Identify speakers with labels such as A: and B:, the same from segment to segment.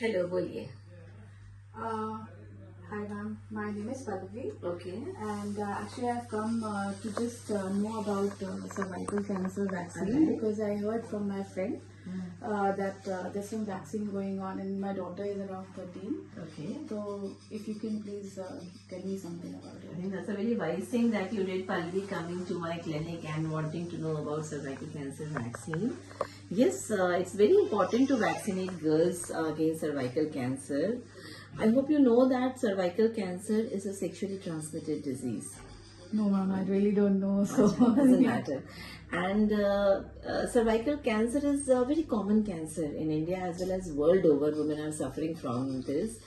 A: Hello बोलिए.
B: Uh, Hi ma'am, my name is Pallavi
A: Okay.
B: and actually I've come to just know about cervical cancer vaccine
A: Okay.
B: because I heard from my friend that there's some vaccine going on and my daughter is around 13.
A: Okay.
B: So if you can please tell me something about
A: I
B: it.
A: think that's a very wise thing that you did, Pallavi, coming to my clinic and wanting to know about cervical cancer vaccine. Yes, it's very important to vaccinate girls against cervical cancer. I hope you know that cervical cancer is a sexually transmitted disease.
B: No ma'am, I really don't know. So
A: It doesn't matter. And cervical cancer is a very common cancer in India as well as world over. Women are suffering from this.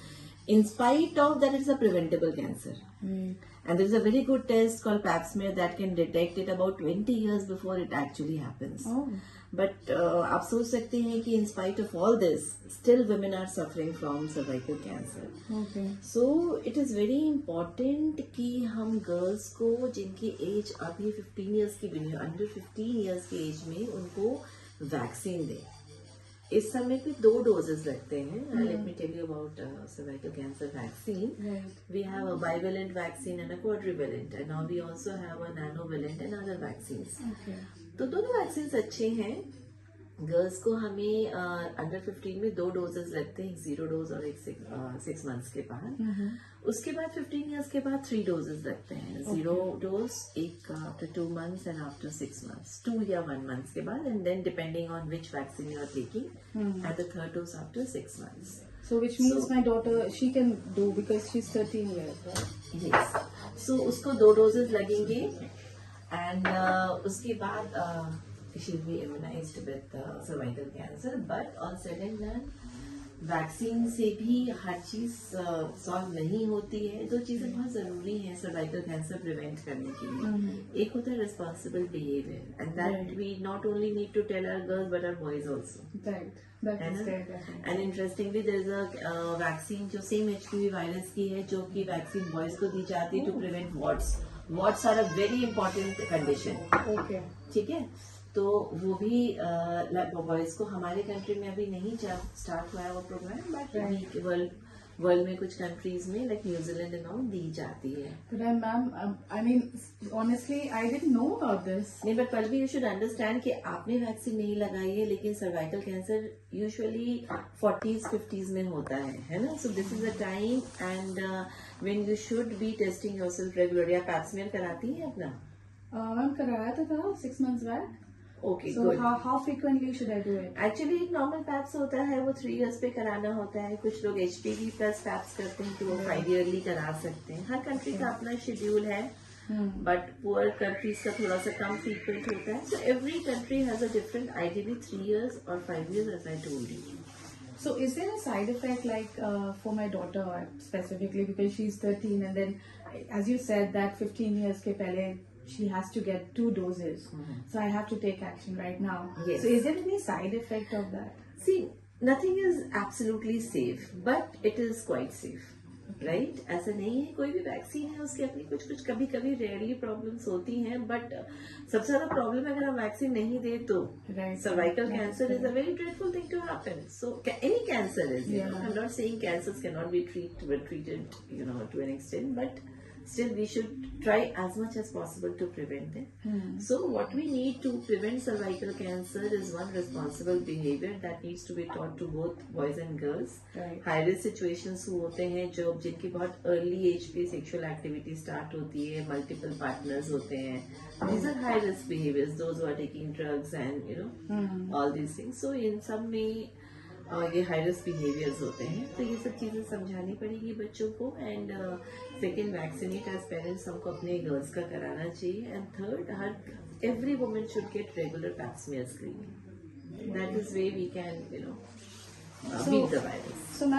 A: In spite of that, it's a preventable cancer.
B: Right.
A: And there is a very good test called Pap smear that can detect it about 20 years before it actually happens.
B: Oh.
A: But आप सोच सकते हैं कि in spite of all this, still women are suffering from cervical cancer.
B: Okay.
A: So it is very important कि हम girls को जिनकी age अभी 15 years की भी नहीं, under 15 years की age में उनको vaccine दें. इस समय पे 2 doses लगते हैं. Let me tell you about cervical cancer vaccine.
B: Right.
A: We have a bivalent vaccine and a quadrivalent, and now we also have a nanovalent and other vaccines.
B: Okay.
A: तो दोनों वैक्सीन अच्छे हैं. गर्ल्स को हमें under 15 में 2 doses लगते हैं, एक 0 डोज और एक 6 मंथ्स के बाद. उसके बाद 15 इयर्स के बाद 3 डोजेस लगते हैं. 0 डोज एक after 2 months and after 6 months, 2 या 1 मंथ्स के बाद, and then depending on which vaccine you are taking at the third dose after 6 months.
B: So which means my daughter, she can do because she's 13 years, right?
A: Yes. सो उसको 2 doses लगेंगे and उसके बाद she will be immunized with cervical cancer. But on said and done, vaccine से भी हर चीज solve नहीं होती है. 2 चीजें बहुत जरूरी हैं सर्वाइकल कैंसर प्रिवेंट करने के लिए. एक होता है responsible behaviour, and that we not only need to tell our girls but our boys also.
B: Right. That is right.
A: And interestingly there is a vaccine जो सेम HPV वायरस की है, जो कि वैक्सीन बॉयज को दी जाती है to prevent warts. Warts are a very important condition.
B: Okay.
A: ठीक है. तो वो भी बॉयज को हमारे कंट्री में अभी नहीं स्टार्ट हुआ है वो प्रोग्राम, बट वर्ल्ड में कुछ कंट्रीज में like New Zealand and all the जाती है.
B: But ma'am, I mean, honestly, I didn't know about this.
A: नहीं, but Pallavi you should understand कि आपने वैक्सीन नहीं लगाई है, लेकिन cervical cancer usually 40s 50s में होता है ना. So this is a time and when you should be testing yourself regularly. आप पैप स्मीयर कराती हैं अपना?
B: Ma'am, कराया तो था 6 months back.
A: Okay,
B: So
A: good.
B: how frequently should I do it?
A: Actually एक नॉर्मल पैप्स होता है, वो 3 इयर्स पे कराना होता है. कुछ लोग HPV प्लस पैप्स करते हैं तो वो 5 ईयरली करा सकते हैं. हर कंट्री का अपना शेड्यूल है, बट पुअर कंट्रीज का थोड़ा सा कम फ्रीक्वेंट होता है. So every country has a different, ideally 3 years और 5 years as I told you.
B: So is there a side effect like for my daughter specifically because she's 13 and then as you said that 15 years ke pehle she has to get 2 doses. So I have to take action right now.
A: Yes.
B: So is there any side effect of that?
A: See, nothing is absolutely safe, but it is quite safe. Right. ऐसा नहीं है, कोई भी vaccine है उसकी अपनी कुछ कभी कभी रेयरली प्रॉब्लम्स होती हैं, बट सबसे ज्यादा प्रॉब्लम अगर हम वैक्सीन नहीं दे तो cervical cancer is a very dreadful thing to happen. So any cancer is, I am not saying cancers can not be treated you know to an extent, but still we should try as much as possible to prevent it. So what we need to prevent cervical cancer is one, responsible behavior that needs to be taught to both boys and girls.
B: Right.
A: High risk situations होते हैं जो जिनकी बहुत early age पे sexual activity start होती है, multiple partners होते हैं. These are high risk behaviors, those who are taking drugs and you know all these things. So in some में ये हाई रिस्क बिहेवियर्स होते हैं, तो ये सब चीजें समझानी पड़ेगी बच्चों को. And second, vaccinate as parents हमको अपने गर्ल्स का कराना चाहिए. And third, every woman should get regular pap smear screening. That is way we can you know beat the virus.
B: So